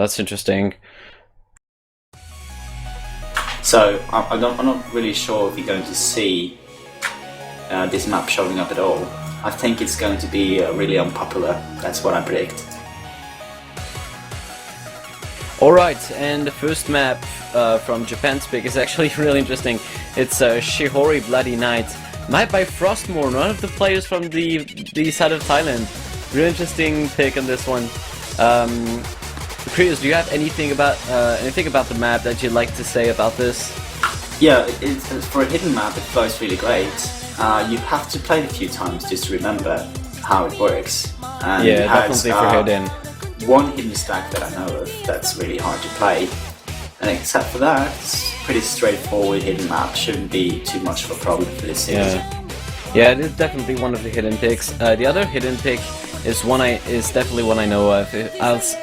That's interesting. So I'm not really sure if you're going to see this map showing up at all. I think it's going to be really unpopular. That's what I predict. Alright, and the first map from Japan's pick is actually really interesting. It's Shihori Bloody Night, made by Frostmourne, one of the players from the side of Thailand. Really interesting pick on this one. Krios, do you have anything about the map that you'd like to say about this? Yeah, for a hidden map, it flows really great. You have to play it a few times just to remember how it works. And yeah, it has, definitely for hidden. One hidden stack that I know of that's really hard to play. And except for that, it's pretty straightforward hidden map. Shouldn't be too much of a problem for this series. Yeah, it is definitely one of the hidden picks. The other hidden pick is definitely one I know of.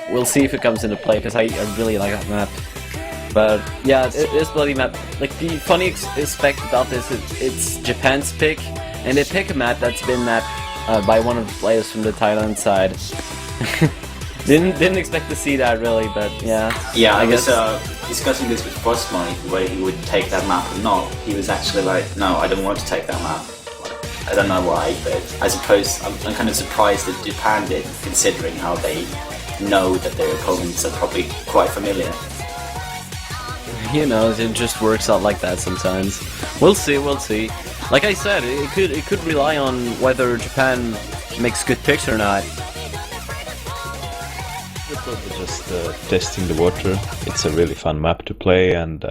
We'll see if it comes into play because I really like that map. But yeah, this bloody map. Like the funny aspect about this is it's Japan's pick, and they pick a map that's been mapped by one of the players from the Thailand side. Didn't expect to see that really, but yeah. Yeah, I was discussing this with Frostmourne, whether he would take that map or not. He was actually like, no, I don't want to take that map. I don't know why, but I suppose I'm kind of surprised that Japan did, considering how they know that their opponents are probably quite familiar. You know, it just works out like that sometimes. We'll see. Like I said, it could rely on whether Japan makes good picks or not. We're probably just testing the water. It's a really fun map to play, and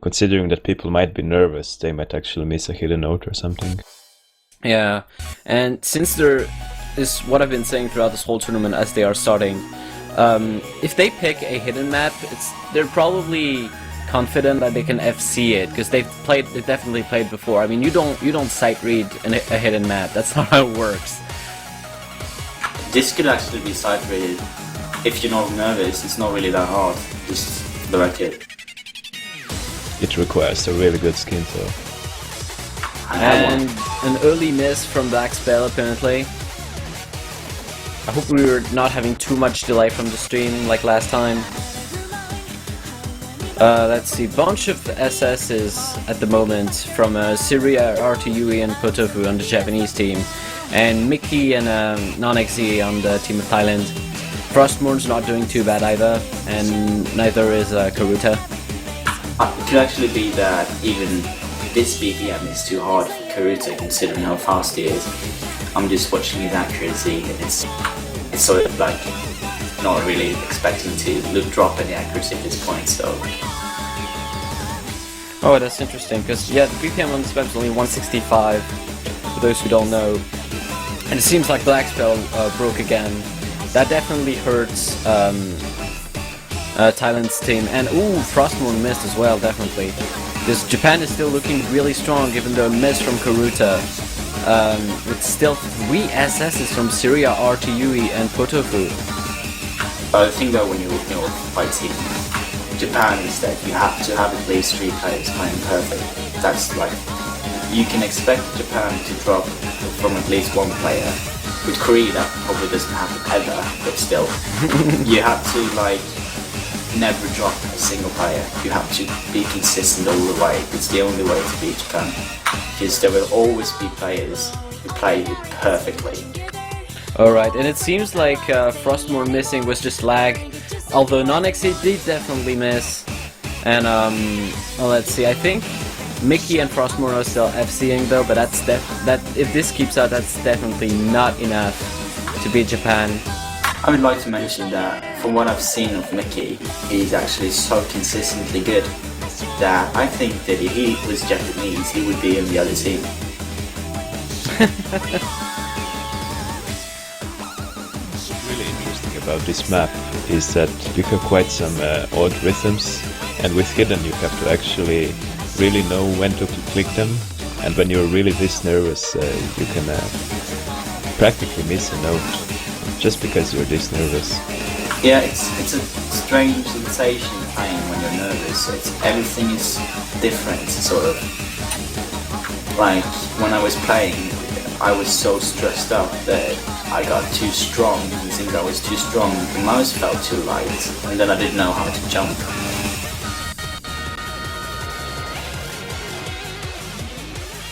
considering that people might be nervous, they might actually miss a hidden note or something. Yeah, and since there is what I've been saying throughout this whole tournament as they are starting, if they pick a hidden map, they're probably confident that they can FC it because they've definitely played before. I mean, you don't sight read a hidden map. That's not how it works. This could actually be sight readed. If you're not nervous, it's not really that hard. Just for the record. It requires a really good skin though. And an early miss from Black Spell apparently. I hope we were not having too much delay from the stream like last time. Let's see, bunch of SS's at the moment from Syria, RTUE and Potofu on the Japanese team, and Mickey and Non-XE on the team of Thailand. Frostmourne's not doing too bad either, and neither is Karuta. It could actually be that even this BPM is too hard for Karuta considering how fast he is. I'm just watching his accuracy and it's sort of like not really expecting to drop any accuracy at this point, so... Oh, that's interesting, because yeah, the BPM on this map is only 165, for those who don't know. And it seems like Black Spell broke again. That definitely hurts Thailand's team. And ooh, Frostmourne missed as well, definitely. Because Japan is still looking really strong given the miss from Karuta. With still 3 SS's from Syria, RTUE and Potofu. The thing though when you're fighting Japan is that you have to have at least 3 players playing perfect. That's like, you can expect Japan to drop from at least 1 player. With Korea that probably doesn't happen ever, but still. You have to like never drop a single player. You have to be consistent all the way. It's the only way to beat Japan. Because there will always be players who play it perfectly. Alright, and it seems like Frostmourne missing was just lag, although Non-XE did definitely miss. And well, let's see, I think Mickey and Frostmourne are still FCing though, but if this keeps out, that's definitely not enough to beat Japan. I would like to mention that from what I've seen of Mickey, he's actually so consistently good that I think that if he was Japanese, he would be in the other team. Really interesting about this map is that you have quite some odd rhythms, and with hidden you have to actually really know when to click them, and when you're really this nervous you can practically miss a note just because you're this nervous. Yeah, it's a strange sensation playing when you're nervous. Everything is different, sort of. Like when I was playing, I was so stressed up that I got too strong, and since I was too strong, the mouse felt too light, and then I didn't know how to jump.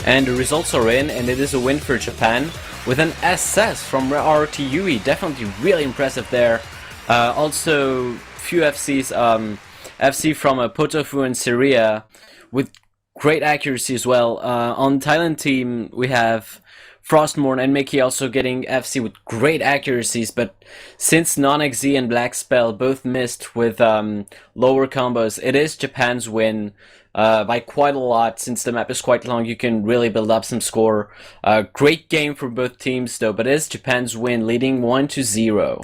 And the results are in, and it is a win for Japan with an SS from RTUE. Definitely really impressive there. Also, few FCs, FC from Potofu and Syria with great accuracy as well. On Thailand team, we have Frostmourne and Mickey also getting FC with great accuracies, but since Non-XZ and Black Spell both missed with lower combos, it is Japan's win. By quite a lot. Since the map is quite long, you can really build up some score. Great game for both teams though, but it is Japan's win, leading 1-0.